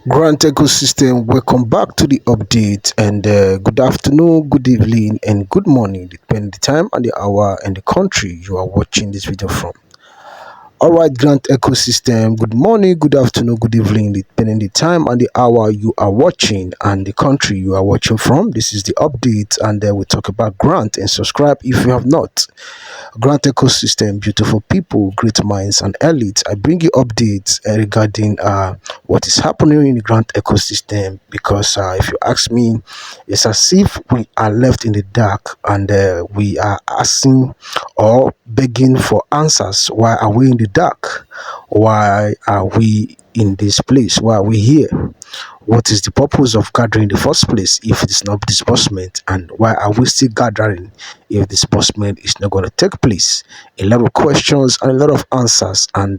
Grant ecosystem, welcome back to the update and good afternoon, good evening, and good morning, depending the time and the hour and the country you are watching this video from. All right, Grant ecosystem, good morning, good afternoon, good evening, depending the time and the hour you are watching and the country you are watching from. This is the update, and we talk about Grant, and subscribe if you have not. Grant ecosystem, beautiful people, great minds, and elites. I bring you updates regarding what is happening in the grant ecosystem because if you ask me, it's as if we are left in the dark and we are asking or begging for answers. Why are we in the dark? Why are we in this place? Why are we here? What is the purpose of gathering in the first place if it is not disbursement? And why are we still gathering if disbursement is not going to take place? A lot of questions and a lot of answers. And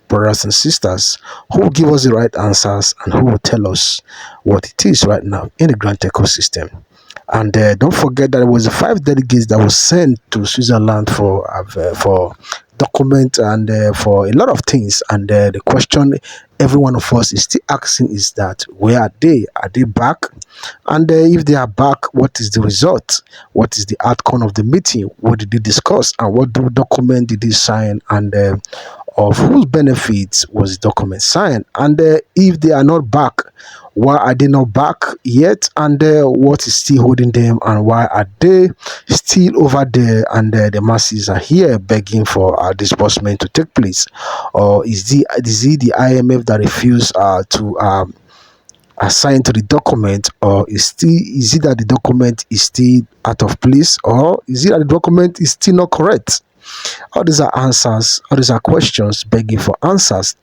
brothers and sisters who will give us the right answers and who will tell us what it is right now in the grant ecosystem. And don't forget that there was 5 delegates that was sent to Switzerland for document and for a lot of things. And the question every one of us is still asking is that where are they? Are they back? And if they are back, what is the result? What is the outcome of the meeting? What did they discuss? And what document did they sign? And of whose benefits was the document signed? And if they are not back, why are they not back yet? And what is still holding them? And why are they still over there? And the masses are here begging for disbursement to take place. Or is it the IMF that refused to assign to the document? Or is it that the document is still out of place? Or is it that the document is still not correct? All these are answers, all these are questions begging for answers.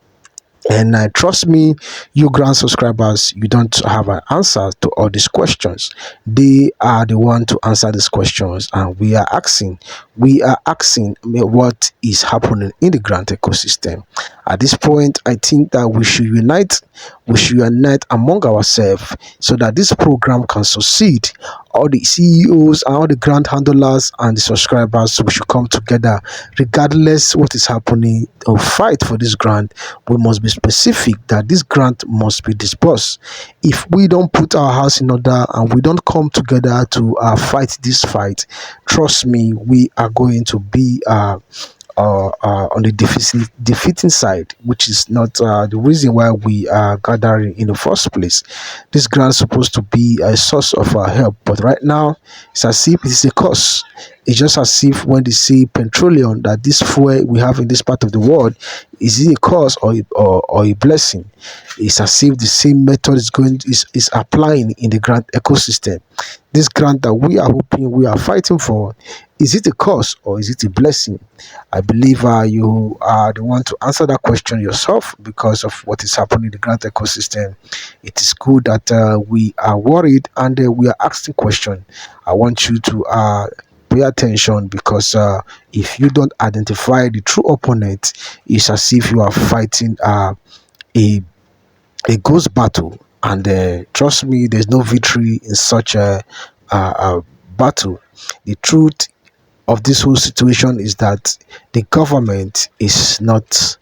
And trust me, you grand subscribers, you don't have an answer to all these questions. They are the one to answer these questions, and we are asking what is happening in the grant ecosystem. At this point, I think that we should unite. We should unite among ourselves so that this program can succeed. All the CEOs and all the grant handlers and the subscribers, we should come together regardless what is happening or fight for this grant. We must be specific that this grant must be disbursed. If we don't put our house in order and we don't come together to fight this fight, trust me, we are going to be on the defeating side, which is not the reason why we are gathering in the first place. This grant is supposed to be a source of help, but right now it's as if it's a cost. It's just as if when they see petroleum, that this fuel we have in this part of the world, is it a cost or a blessing? It's as if the same method is applying in the grant ecosystem. This grant that we are hoping, we are fighting for, is it a curse or is it a blessing? I believe you are the one to answer that question yourself because of what is happening in the grant ecosystem. It is good that we are worried and we are asking questions. I want you to pay attention because if you don't identify the true opponent, it's as if you are fighting a ghost battle. And trust me, there's no victory in such a battle. The truth of this whole situation is that the government is not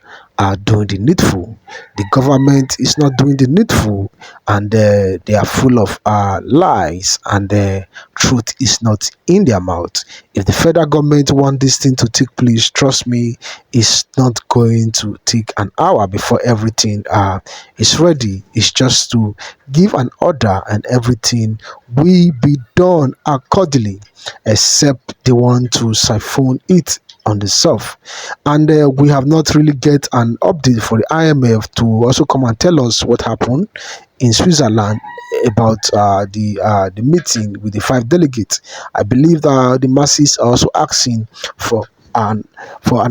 doing the needful. The government is not doing the needful, and they are full of lies, and the truth is not in their mouth. If the federal government want this thing to take place, trust me, it's not going to take an hour before everything is ready. It's just to give an order and everything will be done accordingly, except they want to siphon it on the self. And we have not really get an update for the IMF to also come and tell us what happened in Switzerland about the meeting with the 5 delegates. I believe that the masses are also asking for an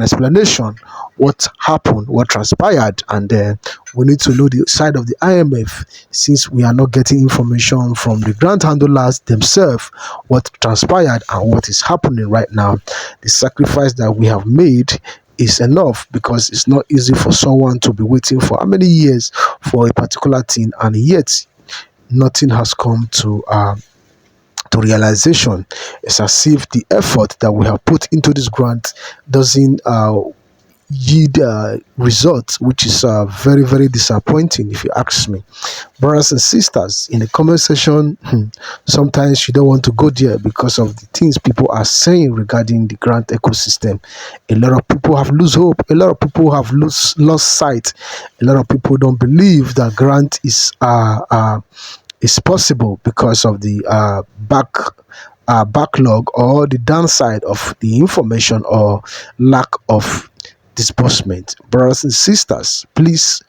explanation what happened, what transpired, and we need to know the side of the IMF since we are not getting information from the grant handlers themselves what transpired and what is happening right now. The sacrifice that we have made is enough because it's not easy for someone to be waiting for how many years for a particular thing, and yet nothing has come to realization. It's as if the effort that we have put into this grant doesn't yield results, which is very, very disappointing if you ask me. Brothers and sisters, in the comment section, sometimes you don't want to go there because of the things people are saying regarding the grant ecosystem. A lot of people have lose hope. A lot of people have lost sight. A lot of people don't believe that grant is possible because of the backlog or the downside of the information or lack of disbursement. Brothers and sisters, please,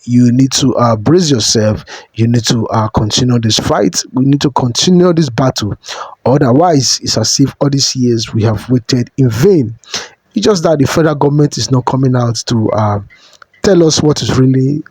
you need to brace yourself. You need to continue this fight. We need to continue this battle. Otherwise, it's as if all these years we have waited in vain. It's just that the federal government is not coming out to tell us what is really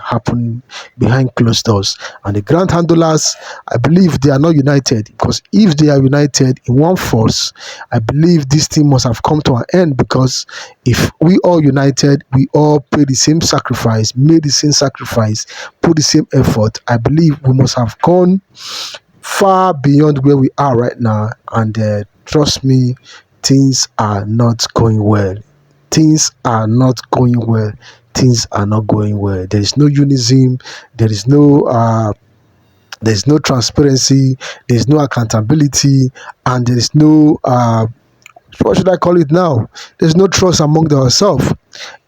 happening behind closed doors. And the grant handlers, I believe they are not united, because if they are united in one force, I believe this thing must have come to an end. Because if we all united, we all pay the same sacrifice, made the same sacrifice, put the same effort, I believe we must have gone far beyond where we are right now. And trust me, things are not going well. Things are not going well. Things are not going well. There is no unison. There is no transparency. There is no accountability, and there is no what should I call it now? There's no trust among ourselves.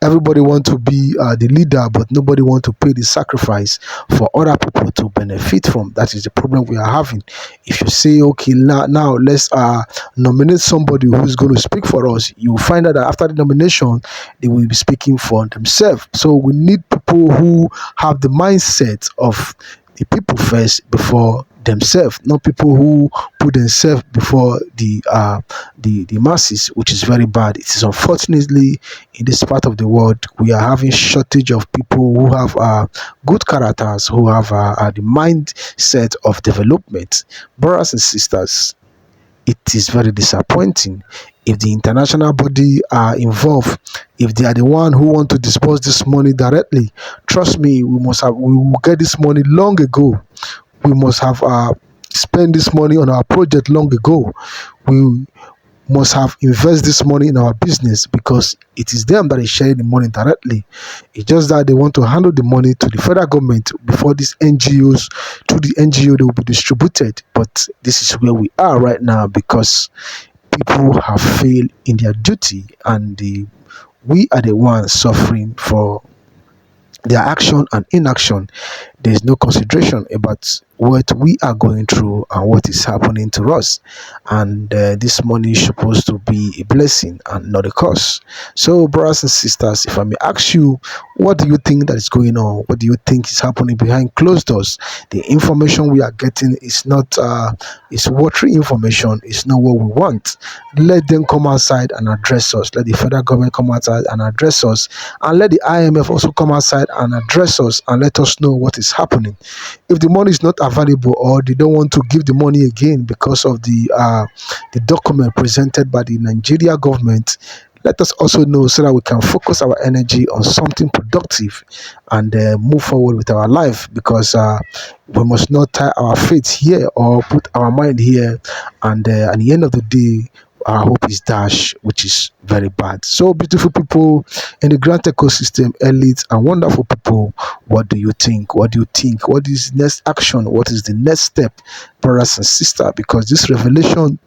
Everybody want to be the leader, but nobody want to pay the sacrifice for other people to benefit from. That is the problem we are having. If you say, okay, now let's nominate somebody who's going to speak for us, you will find out that after the nomination, they will be speaking for themselves. So we need people who have the mindset of the people first before themselves, not people who put themselves before the masses, which is very bad. It is unfortunately in this part of the world we are having shortage of people who have good characters, who have the mindset of development. Brothers and sisters, it is very disappointing if the international body are involved, if they are the one who want to disperse this money directly. Trust me, we will get this money long ago. We must have spent this money on our project long ago. We must have invest this money in our business, because it is them that is sharing the money directly. It's just that they want to handle the money to the federal government before these NGOs, to the NGO, they will be distributed. But this is where we are right now, because people have failed in their duty, and we are the ones suffering for their action and inaction. There is no consideration about what we are going through and what is happening to us. And this money is supposed to be a blessing and not a curse. So, brothers and sisters, if I may ask you, what do you think that is going on? What do you think is happening behind closed doors? The information we are getting is not is watery information. It's not what we want. Let them come outside and address us. Let the federal government come outside and address us, and let the IMF also come outside and address us and let us know what is happening. If the money is not available, or they don't want to give the money again because of the document presented by the Nigeria government, let us also know, so that we can focus our energy on something productive and move forward with our life. Because we must not tie our faith here or put our mind here, and at the end of the day, our hope is dashed, which is very bad. So, beautiful people in the grant ecosystem, elite and wonderful people, what do you think? What do you think? What is next action? What is the next step, brothers and sisters? Because this revelation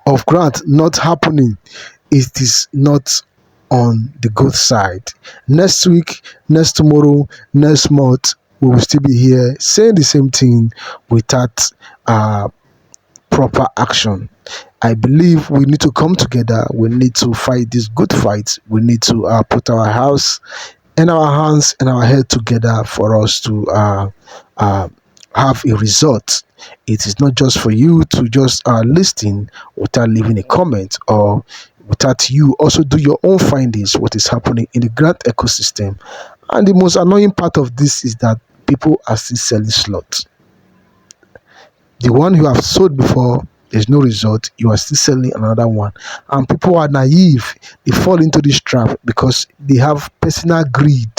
of grant not happening, it is not on the good side. Next week, next tomorrow, next month, we will still be here saying the same thing without proper action. I believe we need to come together. We need to fight this good fight. We need to put our house and our hands and our head together for us to have a result. It is not just for you to just listen without leaving a comment, or without you also do your own findings, what is happening in the grant ecosystem. And the most annoying part of this is that people are still selling slots. The one you have sold before, there's no result, you are still selling another one. And people are naive. They fall into this trap because they have personal greed.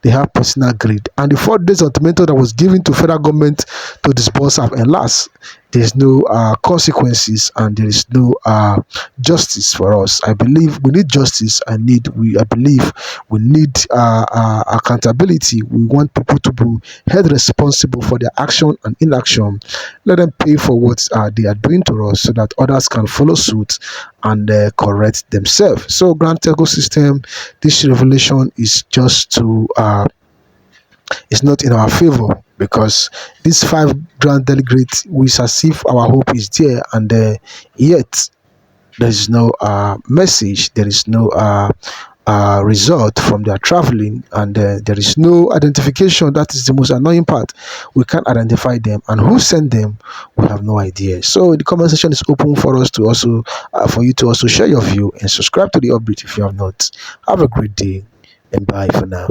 They have personal greed. And the 4 days ultimatum that was given to federal government to disburse am, and last there's no consequences, and there is no justice for us. I believe we need justice. I believe we need accountability. We want people to be held responsible for their action and inaction. Let them pay for what they are doing to us, so that others can follow suit and correct themselves. So, Grand Telco System, this revelation is just to it's not in our favor, because these five grand delegates, we as if our hope is there, and yet there is no message, there is no result from their traveling, and there is no identification. That is the most annoying part. We can't identify them, and who sent them, we have no idea. So the comment section is open for us to also for you to also share your view and subscribe to the update if you have not. Have a great day, and bye for now.